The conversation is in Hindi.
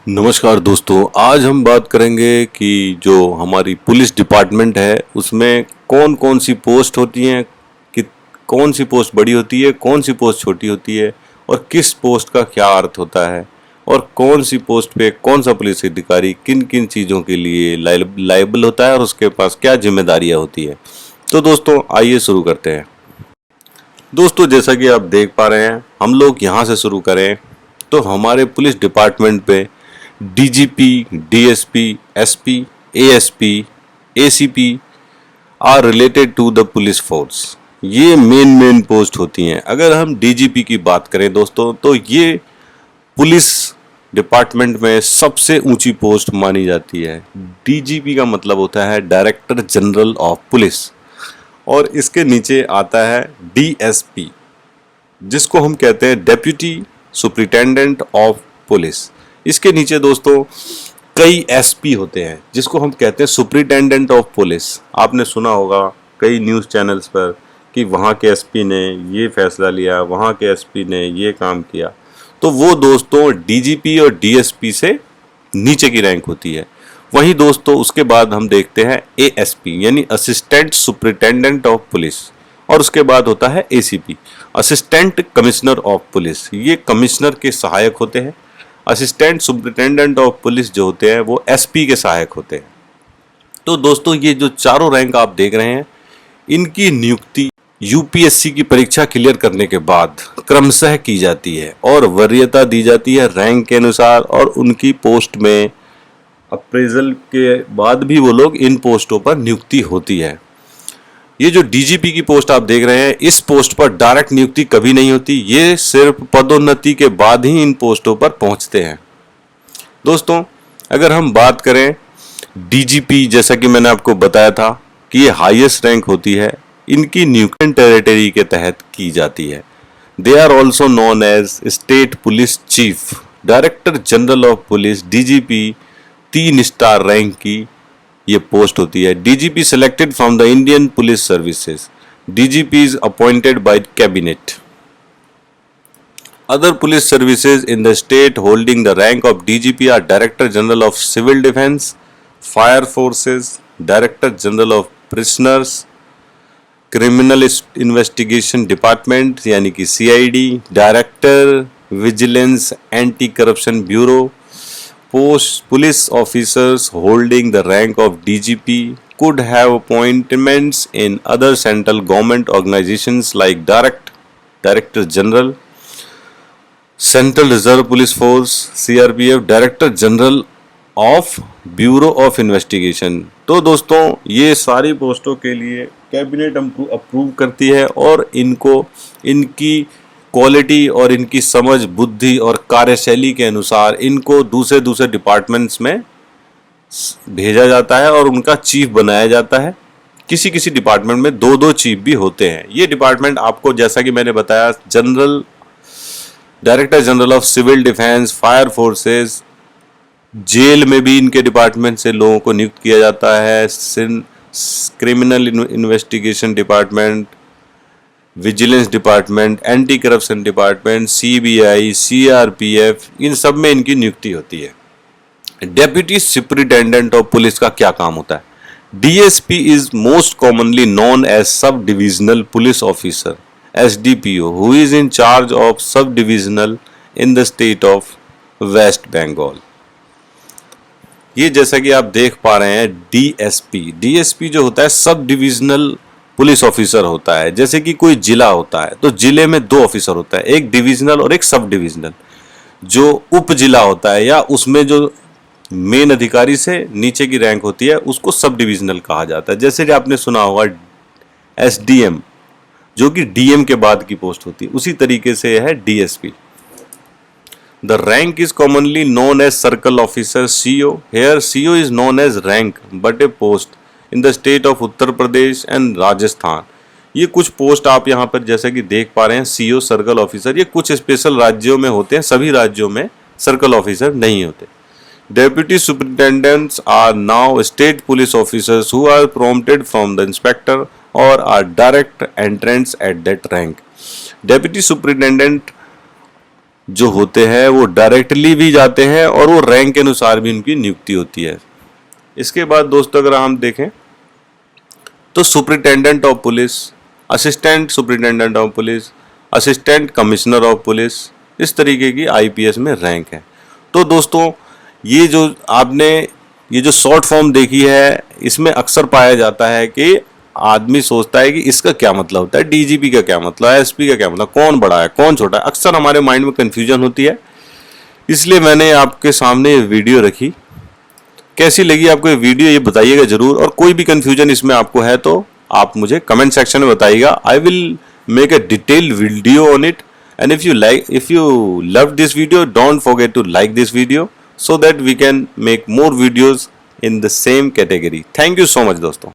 नमस्कार दोस्तों, आज हम बात करेंगे कि जो हमारी पुलिस डिपार्टमेंट है उसमें कौन कौन सी पोस्ट होती हैं, कि कौन सी पोस्ट बड़ी होती है, कौन सी पोस्ट छोटी होती है और किस पोस्ट का क्या अर्थ होता है और कौन सी पोस्ट पे कौन सा पुलिस अधिकारी किन किन चीज़ों के लिए लायबल होता है और उसके पास क्या जिम्मेदारियां होती है। तो दोस्तों आइए शुरू करते हैं। दोस्तों जैसा कि आप देख पा रहे हैं, हम लोग यहाँ से शुरू करें तो हमारे पुलिस डिपार्टमेंट पे DGP, DSP, SP, ASP, ACP are related to the police force. ये मेन पोस्ट होती हैं। अगर हम डीजीपी की बात करें दोस्तों, तो ये पुलिस डिपार्टमेंट में सबसे ऊंची पोस्ट मानी जाती है। डीजीपी का मतलब होता है डायरेक्टर जनरल ऑफ पुलिस, और इसके नीचे आता है डीएसपी, जिसको हम कहते हैं डेप्यूटी सुपरिटेंडेंट ऑफ पुलिस। इसके नीचे दोस्तों कई एसपी होते हैं, जिसको हम कहते हैं सुपरिटेंडेंट ऑफ पुलिस। आपने सुना होगा कई न्यूज़ चैनल्स पर कि वहाँ के एसपी ने ये फैसला लिया, वहाँ के एसपी ने ये काम किया। तो वो दोस्तों डीजीपी और डीएसपी से नीचे की रैंक होती है। वहीं दोस्तों उसके बाद हम देखते हैं एएसपी यानी असिस्टेंट सुपरिटेंडेंट ऑफ पुलिस, और उसके बाद होता है ACP assistant commissioner of police. ये कमिश्नर के सहायक होते हैं। असिस्टेंट सुपरिटेंडेंट ऑफ पुलिस जो होते हैं वो एसपी के सहायक होते हैं। तो दोस्तों ये जो चारों रैंक आप देख रहे हैं, इनकी नियुक्ति यूपीएससी की परीक्षा क्लियर करने के बाद क्रमशः की जाती है और वरीयता दी जाती है रैंक के अनुसार, और उनकी पोस्ट में अप्रेजल के बाद भी वो लोग इन पोस्टों पर नियुक्ति होती है। ये जो डीजीपी की पोस्ट आप देख रहे हैं, इस पोस्ट पर डायरेक्ट नियुक्ति कभी नहीं होती। ये सिर्फ पदोन्नति के बाद ही इन पोस्टों पर पहुंचते हैं। दोस्तों अगर हम बात करें डीजीपी, जैसा कि मैंने आपको बताया था कि ये हाईएस्ट रैंक होती है, इनकी नियुक्ति टेरिटरी के तहत की जाती है। They are also known as state police chief. Director general of police DGP 3 star rank की ये पोस्ट होती है। DGP selected from the Indian police services. DGP is appointed by cabinet. Other police services in the state holding the rank of DGP are director general of civil defence, fire forces, director general of prisoners, criminal investigation department यानी कि CID, director vigilance anti corruption bureau. Police officers holding the rank of DGP could have appointments in other central government organizations like Director General, Central Reserve Police Force, CRPF, Director General of Bureau of Investigation। तो दोस्तों ये सारी पोस्टों के लिए कैबिनेट अप्रूव करती है, और इनकी क्वालिटी और इनकी समझ, बुद्धि और कार्यशैली के अनुसार इनको दूसरे डिपार्टमेंट्स में भेजा जाता है और उनका चीफ बनाया जाता है। किसी डिपार्टमेंट में 2-2 चीफ भी होते हैं। ये डिपार्टमेंट आपको, जैसा कि मैंने बताया, director general of civil defence, fire forces, jail में भी इनके डिपार्टमेंट से लोगों को नियुक्त किया जाता है। Criminal investigation department, vigilance department, anti corruption department, CBI, CRPF, इन सब में इनकी नियुक्ति होती है। डेप्यूटी सुपरिटेंडेंट ऑफ पुलिस का क्या काम होता है? DSP is most commonly known as sub divisional police officer, SDPO, who is in charge of sub divisional in the state of West Bengal. ये जैसा कि आप देख पा रहे हैं, डीएसपी जो होता है सब डिविजनल पुलिस ऑफिसर होता है। जैसे कि कोई जिला होता है तो जिले में 2 ऑफिसर होता है, एक डिविजनल और एक सब डिविजनल। जो उप जिला होता है या उसमें जो मेन अधिकारी से नीचे की रैंक होती है उसको सब डिविजनल कहा जाता है। जैसे कि आपने सुना होगा एसडीएम, जो कि डीएम के बाद की पोस्ट होती है, उसी तरीके से है DSP. The rank is commonly known as circle officer, CO. Here CO is known as rank but a post in the state of Uttar Pradesh and Rajasthan. ये कुछ पोस्ट आप यहाँ पर जैसे कि देख पा रहे हैं, सीओ, सर्कल ऑफिसर, ये कुछ स्पेशल राज्यों में होते हैं, सभी राज्यों में सर्कल ऑफिसर नहीं होते। Deputy superintendents are now state police officers who are promoted from the inspector or are direct entrance at that rank. Deputy superintendent जो होते हैं वो डायरेक्टली भी जाते हैं और वो रैंक के अनुसार भी उनकी नियुक्ति होती है। इसके बाद दोस्तों अगर हम देखें तो superintendent of police, assistant superintendent of police, assistant commissioner of police, इस तरीके की आईपीएस में रैंक है। तो दोस्तों ये जो शॉर्ट फॉर्म देखी है, इसमें अक्सर पाया जाता है कि आदमी सोचता है कि इसका क्या मतलब होता है, डीजीपी का क्या मतलब है, एसपी का क्या मतलब, कौन बड़ा है कौन छोटा है। अक्सर हमारे माइंड में कंफ्यूजन होती है, इसलिए मैंने आपके सामने ये वीडियो रखी। कैसी लगी आपको ये वीडियो, ये बताइएगा जरूर। और कोई भी कंफ्यूजन इसमें आपको है तो आप मुझे कमेंट सेक्शन में बताइएगा। I will make a detailed video on it, and if you love this video, don't forget to like this video so that we can make more videos in the same category. Thank you so much दोस्तों।